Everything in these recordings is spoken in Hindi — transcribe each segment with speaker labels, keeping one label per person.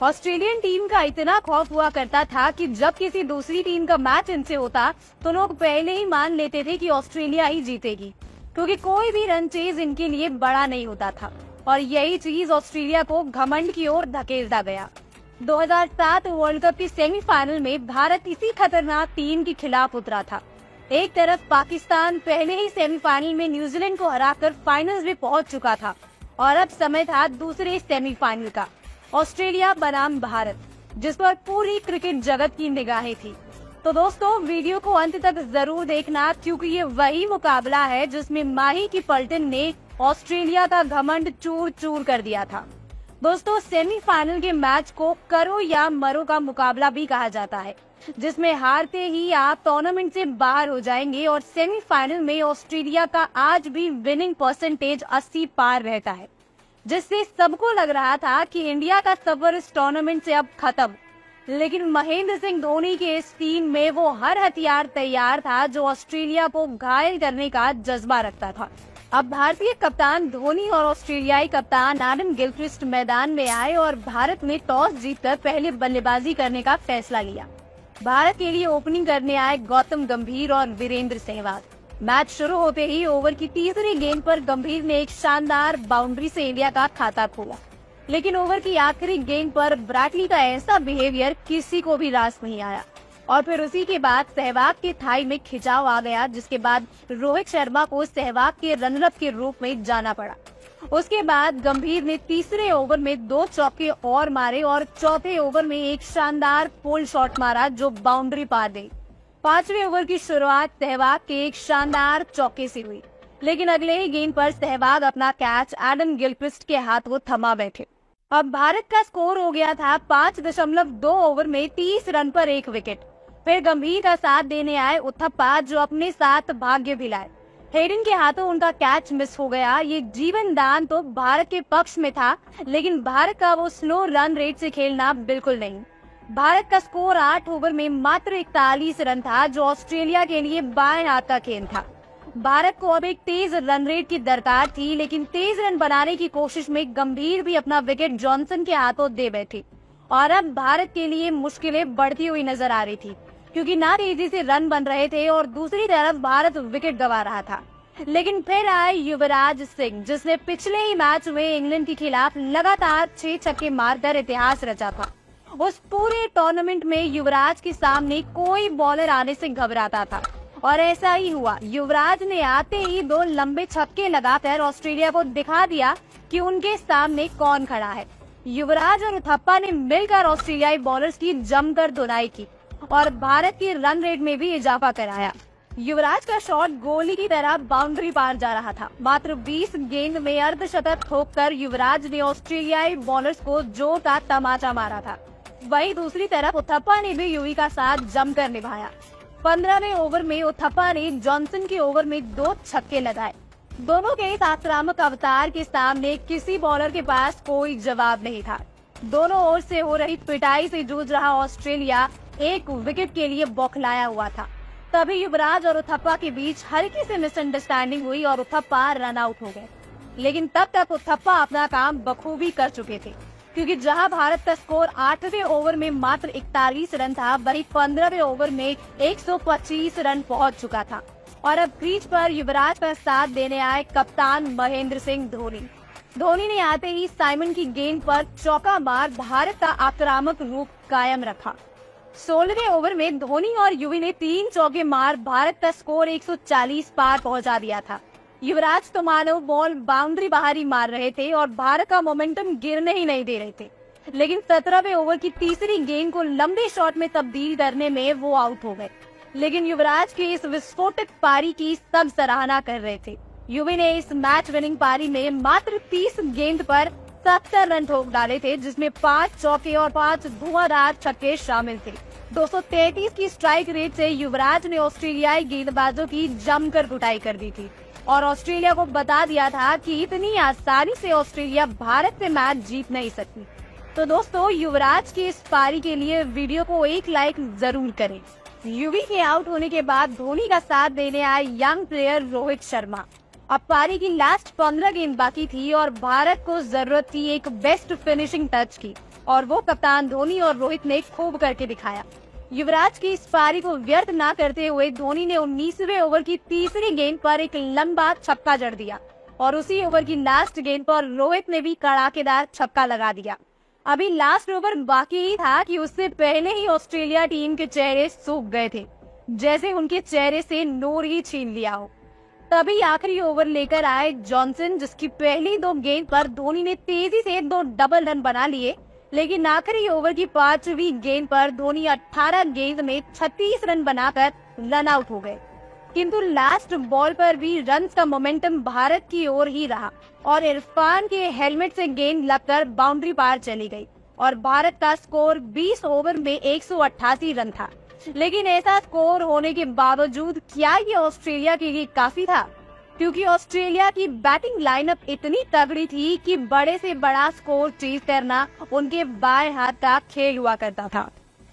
Speaker 1: ऑस्ट्रेलियन टीम का इतना खौफ हुआ करता था कि जब किसी दूसरी टीम का मैच इनसे होता तो लोग पहले ही मान लेते थे कि ऑस्ट्रेलिया ही जीतेगी, क्योंकि कोई भी रन चेज इनके लिए बड़ा नहीं होता था और यही चीज ऑस्ट्रेलिया को घमंड की ओर धकेलता गया। 2007 वर्ल्ड कप के सेमीफाइनल में भारत इसी खतरनाक टीम के खिलाफ उतरा था। एक तरफ पाकिस्तान पहले ही सेमीफाइनल में न्यूजीलैंड को हराकर फाइनल्स में पहुंच चुका था और अब समय था दूसरे सेमीफाइनल का, ऑस्ट्रेलिया बनाम भारत, जिस पर पूरी क्रिकेट जगत की निगाहें थी। तो दोस्तों, वीडियो को अंत तक जरूर देखना, क्योंकि ये वही मुकाबला है जिसमें माही की पलटन ने ऑस्ट्रेलिया का घमंड चूर चूर कर दिया था। दोस्तों, सेमीफाइनल के मैच को करो या मरो का मुकाबला भी कहा जाता है, जिसमें हारते ही आप टूर्नामेंट से बाहर हो जाएंगे और सेमीफाइनल में ऑस्ट्रेलिया का आज भी विनिंग परसेंटेज 80 पार रहता है, जिससे सबको लग रहा था कि इंडिया का सफर इस टूर्नामेंट से अब खत्म। लेकिन महेंद्र सिंह धोनी के इस टीम में वो हर हथियार तैयार था जो ऑस्ट्रेलिया को घायल करने का जज्बा रखता था। अब भारतीय कप्तान धोनी और ऑस्ट्रेलियाई कप्तान एडन गिलक्रिस्ट मैदान में आए और भारत ने टॉस जीतकर पहले बल्लेबाजी करने का फैसला लिया। भारत के लिए ओपनिंग करने आए गौतम गंभीर और वीरेंद्र सहवाग। मैच शुरू होते ही ओवर की तीसरी गेंद पर गंभीर ने एक शानदार बाउंड्री से इंडिया का खाता खोला, लेकिन ओवर की आखिरी गेंद पर ब्रैडली का ऐसा बिहेवियर किसी को भी रास नहीं आया और फिर उसी के बाद सहवाग के थाई में खिंचाव आ गया, जिसके बाद रोहित शर्मा को सहवाग के रनरअप के रूप में जाना पड़ा। उसके बाद गंभीर ने तीसरे ओवर में 2 चौके और मारे और चौथे ओवर में एक शानदार पोल शॉट मारा जो बाउंड्री पार गई। 5वें ओवर की शुरुआत सहवाग के एक शानदार चौके से हुई, लेकिन अगले ही गेंद पर सहवाग अपना कैच एडन गिलक्रिस्ट के हाथों थमा बैठे। अब भारत का स्कोर हो गया था 5.2 ओवर में 30 रन पर 1 विकेट। फिर गंभीर का साथ देने आए उथप्पा, जो अपने साथ भाग्य भी लाए। हेडन के हाथों उनका कैच मिस हो गया। ये जीवन दान तो भारत के पक्ष में था, लेकिन भारत का वो स्लो रन रेट से खेलना बिल्कुल नहीं। भारत का स्कोर 8 ओवर में मात्र 41 रन था, जो ऑस्ट्रेलिया के लिए बाएं हाथ का खेल था। भारत को अब एक तेज रन रेट की दरकार थी, लेकिन तेज रन बनाने की कोशिश में गंभीर भी अपना विकेट जॉनसन के हाथों दे बैठे और अब भारत के लिए मुश्किलें बढ़ती हुई नजर आ रही थी, क्योंकि ना तेजी से रन बन रहे थे और दूसरी तरफ भारत विकेट गंवा रहा था। लेकिन फिर आए युवराज सिंह, जिसने पिछले ही मैच में इंग्लैंड के खिलाफ लगातार 6 छक्के मारकर इतिहास रचा था। उस पूरे टूर्नामेंट में युवराज के सामने कोई बॉलर आने से घबराता था और ऐसा ही हुआ। युवराज ने आते ही 2 लंबे छक्के लगाकर ऑस्ट्रेलिया को दिखा दिया कि उनके सामने कौन खड़ा है। युवराज और उथप्पा ने मिलकर ऑस्ट्रेलियाई बॉलर्स की जमकर धुनाई की और भारत के रन रेट में भी इजाफा कराया। युवराज का शॉट गोली की तरह बाउंड्री पार जा रहा था। मात्र 20 गेंद में अर्धशतक ठोककर युवराज ने ऑस्ट्रेलियाई बॉलर्स को जोर का तमाचा मारा था। वहीं दूसरी तरफ उथप्पा ने भी युवी का साथ जमकर निभाया। 15वें ओवर में उथप्पा ने जॉनसन के ओवर में 2 छक्के लगाए। दोनों के इस आक्रामक अवतार के सामने किसी बॉलर के पास कोई जवाब नहीं था। दोनों ओर से हो रही पिटाई से जूझ रहा ऑस्ट्रेलिया 1 विकेट के लिए बौखलाया हुआ था। तभी युवराज और उथप्पा के बीच हल्की सी मिसअंडरस्टैंडिंग हुई और उथप्पा रन आउट हो गए। लेकिन तब तक उथप्पा अपना काम बखूबी कर चुके थे, क्योंकि जहां भारत का स्कोर 8वें ओवर में मात्र 41 रन था, वहीं 15वें ओवर में 125 रन पहुंच चुका था और अब क्रीज पर युवराज का साथ देने आए कप्तान महेंद्र सिंह धोनी। धोनी ने आते ही साइमन की गेंद पर चौका मार भारत का आक्रामक रूप कायम रखा। 16वें ओवर में धोनी और युवी ने 3 चौके मार भारत का स्कोर 140 पार पहुंचा दिया था। युवराज तो मानो बॉल बाउंड्री बाहर ही मार रहे थे और भारत का मोमेंटम गिरने ही नहीं दे रहे थे, लेकिन 17वें ओवर की तीसरी गेंद को लंबे शॉट में तब्दील करने में वो आउट हो गए। लेकिन युवराज की इस विस्फोटक पारी की सब सराहना कर रहे थे। युवी ने इस मैच विनिंग पारी में मात्र 30 गेंद पर 70 रन ठोक डाले थे, जिसमें 5 चौके और 5 धुआंधार छक्के शामिल थे। 233 की स्ट्राइक रेट से युवराज ने ऑस्ट्रेलियाई गेंदबाजों की जमकर कुटाई कर दी थी और ऑस्ट्रेलिया को बता दिया था कि इतनी आसानी से ऑस्ट्रेलिया भारत से मैच जीत नहीं सकती। तो दोस्तों, युवराज की इस पारी के लिए वीडियो को 1 लाइक जरूर करें। युवी के आउट होने के बाद धोनी का साथ देने आए यंग प्लेयर रोहित शर्मा। अब पारी की लास्ट 15 गेंद बाकी थी और भारत को जरूरत थी एक बेस्ट फिनिशिंग टच की। और वो कप्तान धोनी और रोहित ने खूब करके दिखाया। युवराज की इस पारी को व्यर्थ ना करते हुए धोनी ने 19वें ओवर की तीसरी गेंद पर एक लंबा छक्का जड़ दिया और उसी ओवर की लास्ट गेंद पर रोहित ने भी कड़ाकेदार छक्का लगा दिया। अभी लास्ट ओवर बाकी ही था कि उससे पहले ही ऑस्ट्रेलिया टीम के चेहरे सूख गए थे, जैसे उनके चेहरे से नूर ही छीन लिया हो। तभी आखिरी ओवर लेकर आए जॉनसन, जिसकी पहली 2 गेंद पर धोनी ने तेजी से 2 डबल रन बना लिए, लेकिन आखिरी ओवर की 5वीं गेंद पर धोनी 18 गेंद में 36 रन बनाकर रन आउट हो गए। किंतु लास्ट बॉल पर भी रन्स का मोमेंटम भारत की ओर ही रहा और इरफान के हेलमेट से गेंद लगकर बाउंड्री पार चली गई और भारत का स्कोर 20 ओवर में 188 रन था। लेकिन ऐसा स्कोर होने के बावजूद क्या ये ऑस्ट्रेलिया के लिए काफी था? क्योंकि ऑस्ट्रेलिया की बैटिंग लाइनअप इतनी तगड़ी थी कि बड़े से बड़ा स्कोर चेज करना उनके बाएं हाथ का खेल हुआ करता था।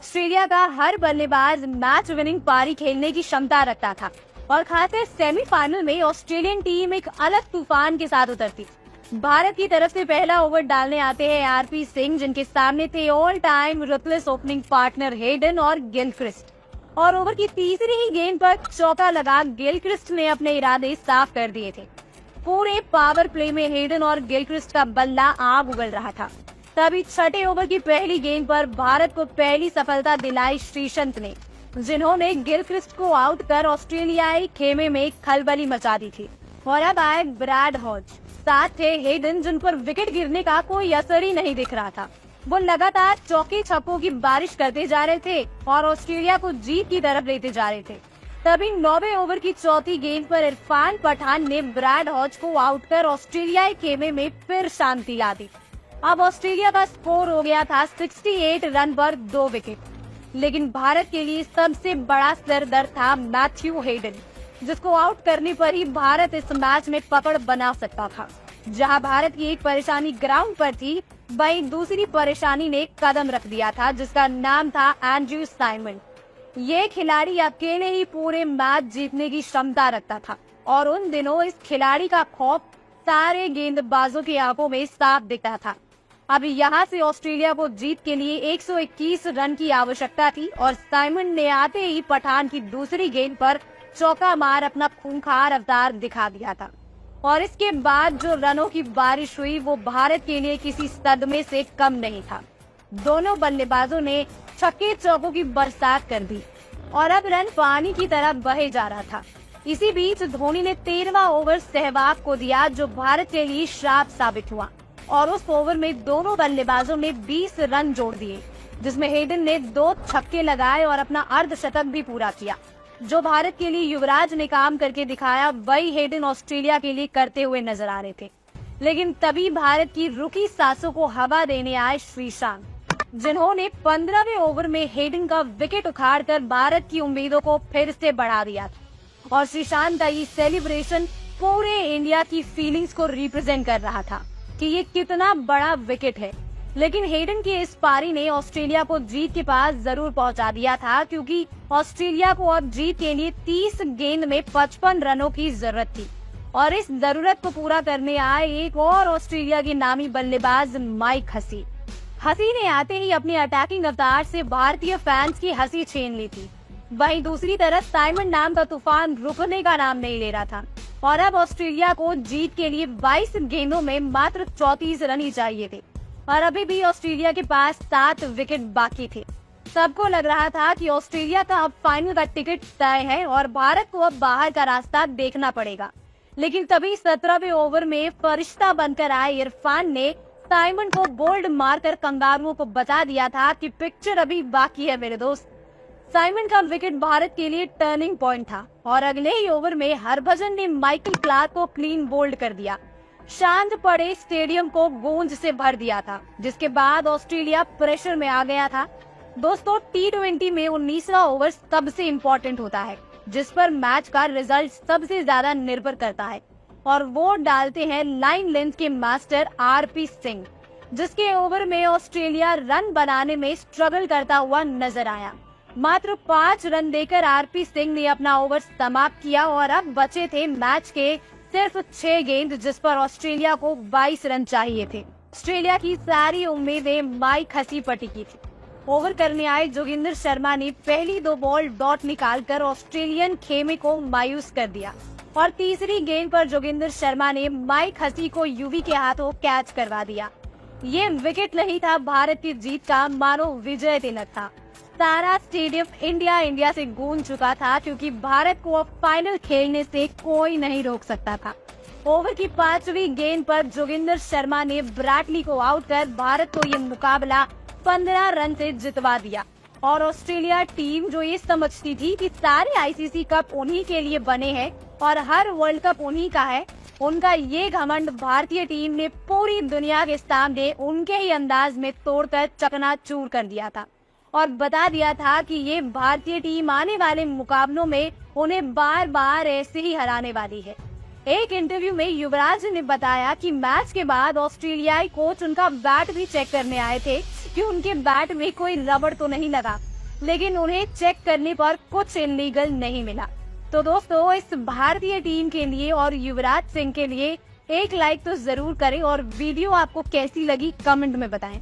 Speaker 1: ऑस्ट्रेलिया का हर बल्लेबाज मैच विनिंग पारी खेलने की क्षमता रखता था और खासकर सेमीफाइनल में ऑस्ट्रेलियन टीम एक अलग तूफान के साथ उतरती। भारत की तरफ से पहला ओवर डालने आते हैं आरपी सिंह, जिनके सामने थे all time ruthless opening partner Hayden और गिलक्रिस्ट। और ओवर की तीसरी ही गेंद पर चौका लगा गिलक्रिस्ट ने अपने इरादे साफ कर दिए थे। पूरे पावर प्ले में हेडन और गिलक्रिस्ट का बल्ला आग उगल रहा था। तभी छठे ओवर की पहली गेंद पर भारत को पहली सफलता दिलाई श्रीसंत ने, जिन्होंने गिलक्रिस्ट को आउट कर ऑस्ट्रेलियाई खेमे में खलबली मचा दी थी। और अब आए ब्रैड हॉज, साथ थे हेडन, जिन पर विकेट गिरने का कोई असर ही नहीं दिख रहा था। वो लगातार चौके छक्कों की बारिश करते जा रहे थे और ऑस्ट्रेलिया को जीत की तरफ लेते जा रहे थे। तभी 9वें ओवर की चौथी गेंद पर इरफान पठान ने ब्रैड हॉज को आउट कर ऑस्ट्रेलियाई खेमे में फिर शांति ला दी। अब ऑस्ट्रेलिया का स्कोर हो गया था 68 रन पर 2 विकेट। लेकिन भारत के लिए सबसे बड़ा सरदर्द था मैथ्यू हेडन, जिसको आउट करने पर ही भारत इस मैच में पकड़ बना सकता था। जहां भारत की एक परेशानी ग्राउंड पर थी, वहीं दूसरी परेशानी ने कदम रख दिया था, जिसका नाम था एंड्रयू साइमन। ये खिलाड़ी अकेले ही पूरे मैच जीतने की क्षमता रखता था और उन दिनों इस खिलाड़ी का खौफ सारे गेंदबाजों की आंखों में साफ दिखता था। अब यहाँ से ऑस्ट्रेलिया को जीत के लिए 121 रन की आवश्यकता थी और साइमन ने आते ही पठान की दूसरी गेंद पर चौका मार अपना खूंखार अवतार दिखा दिया था। और इसके बाद जो रनों की बारिश हुई वो भारत के लिए किसी सदमे से कम नहीं था। दोनों बल्लेबाजों ने छक्के चौकों की बरसात कर दी और अब रन पानी की तरह बहे जा रहा था। इसी बीच धोनी ने 13वां ओवर सहवाग को दिया, जो भारत के लिए श्राप साबित हुआ और उस ओवर में दोनों बल्लेबाजों ने 20 रन जोड़ दिए, जिसमें हेडन ने 2 छक्के लगाए और अपना अर्धशतक भी पूरा किया। जो भारत के लिए युवराज ने काम करके दिखाया, वही हेडन ऑस्ट्रेलिया के लिए करते हुए नजर आ रहे थे। लेकिन तभी भारत की रुकी सांसों को हवा देने आए श्रीशांत, जिन्होंने 15वें ओवर में हेडन का विकेट उखाड़कर भारत की उम्मीदों को फिर से बढ़ा दिया था। और श्रीशांत का ये सेलिब्रेशन पूरे इंडिया की फीलिंग्स को रिप्रेजेंट कर रहा था कि ये कितना बड़ा विकेट है। लेकिन हेडन की इस पारी ने ऑस्ट्रेलिया को जीत के पास जरूर पहुंचा दिया था, क्योंकि ऑस्ट्रेलिया को अब जीत के लिए 30 गेंद में 55 रनों की जरूरत थी। और इस जरूरत को पूरा करने आए एक और ऑस्ट्रेलिया के नामी बल्लेबाज माइक हसी। हसी ने आते ही अपने अटैकिंग अवतार से भारतीय फैंस की हंसी छीन ली थी। वहीं दूसरी तरफ साइमन नाम का तूफान रुकने का नाम नहीं ले रहा था और अब ऑस्ट्रेलिया को जीत के लिए 22 गेंदों में मात्र 34 रन ही चाहिए थे और अभी भी ऑस्ट्रेलिया के पास 7 विकेट बाकी थे। सबको लग रहा था कि ऑस्ट्रेलिया का अब फाइनल का टिकट तय है और भारत को अब बाहर का रास्ता देखना पड़ेगा। लेकिन तभी 17वें ओवर में फरिश्ता बनकर आए इरफान ने साइमन को बोल्ड मारकर कंगारुओं को बता दिया था कि पिक्चर अभी बाकी है मेरे दोस्त। साइमन का विकेट भारत के लिए टर्निंग पॉइंट था और अगले ही ओवर में हरभजन ने माइकल क्लार्क को क्लीन बोल्ड कर दिया। शांत पड़े स्टेडियम को गूंज से भर दिया था, जिसके बाद ऑस्ट्रेलिया प्रेशर में आ गया था। दोस्तों, T20 में 19वां ओवर सबसे इम्पोर्टेंट होता है, जिस पर मैच का रिजल्ट सबसे ज्यादा निर्भर करता है और वो डालते हैं लाइन लेंथ के मास्टर आरपी सिंह, जिसके ओवर में ऑस्ट्रेलिया रन बनाने में स्ट्रगल करता हुआ नजर आया। मात्र 5 रन देकर आरपी सिंह ने अपना ओवर समाप्त किया और अब बचे थे मैच के सिर्फ 6 गेंद, जिस पर ऑस्ट्रेलिया को 22 रन चाहिए थे। ऑस्ट्रेलिया की सारी उम्मीदें माइक हसी पर टिकी थी। ओवर करने आए जोगिंदर शर्मा ने पहली 2 बॉल डॉट निकालकर ऑस्ट्रेलियन खेमे को मायूस कर दिया और तीसरी गेंद पर जोगिंदर शर्मा ने माइक हसी को युवी के हाथों कैच करवा दिया। ये विकेट नहीं था भारत की जीत का, मानो विजय तिलक था। सारा स्टेडियम इंडिया इंडिया से गूंज चुका था, क्योंकि भारत को अब फाइनल खेलने से कोई नहीं रोक सकता था। ओवर की 5वीं गेंद पर जोगिंदर शर्मा ने ब्रैडली को आउट कर भारत को ये मुकाबला 15 रन से जितवा दिया। और ऑस्ट्रेलिया टीम, जो ये समझती थी कि सारे आईसीसी कप उन्हीं के लिए बने हैं और हर वर्ल्ड कप उन्हीं का है, उनका ये घमंड भारतीय टीम ने पूरी दुनिया के सामने उनके ही अंदाज में तोड़कर चकनाचूर कर दिया था और बता दिया था कि ये भारतीय टीम आने वाले मुकाबलों में उन्हें बार बार ऐसे ही हराने वाली है। एक इंटरव्यू में युवराज ने बताया कि मैच के बाद ऑस्ट्रेलियाई कोच उनका बैट भी चेक करने आए थे कि उनके बैट में कोई रबड़ तो नहीं लगा, लेकिन उन्हें चेक करने पर कुछ इल्लीगल नहीं मिला। तो दोस्तों, इस भारतीय टीम के लिए और युवराज सिंह के लिए एक लाइक तो जरूर करें और वीडियो आपको कैसी लगी कमेंट में बताएं।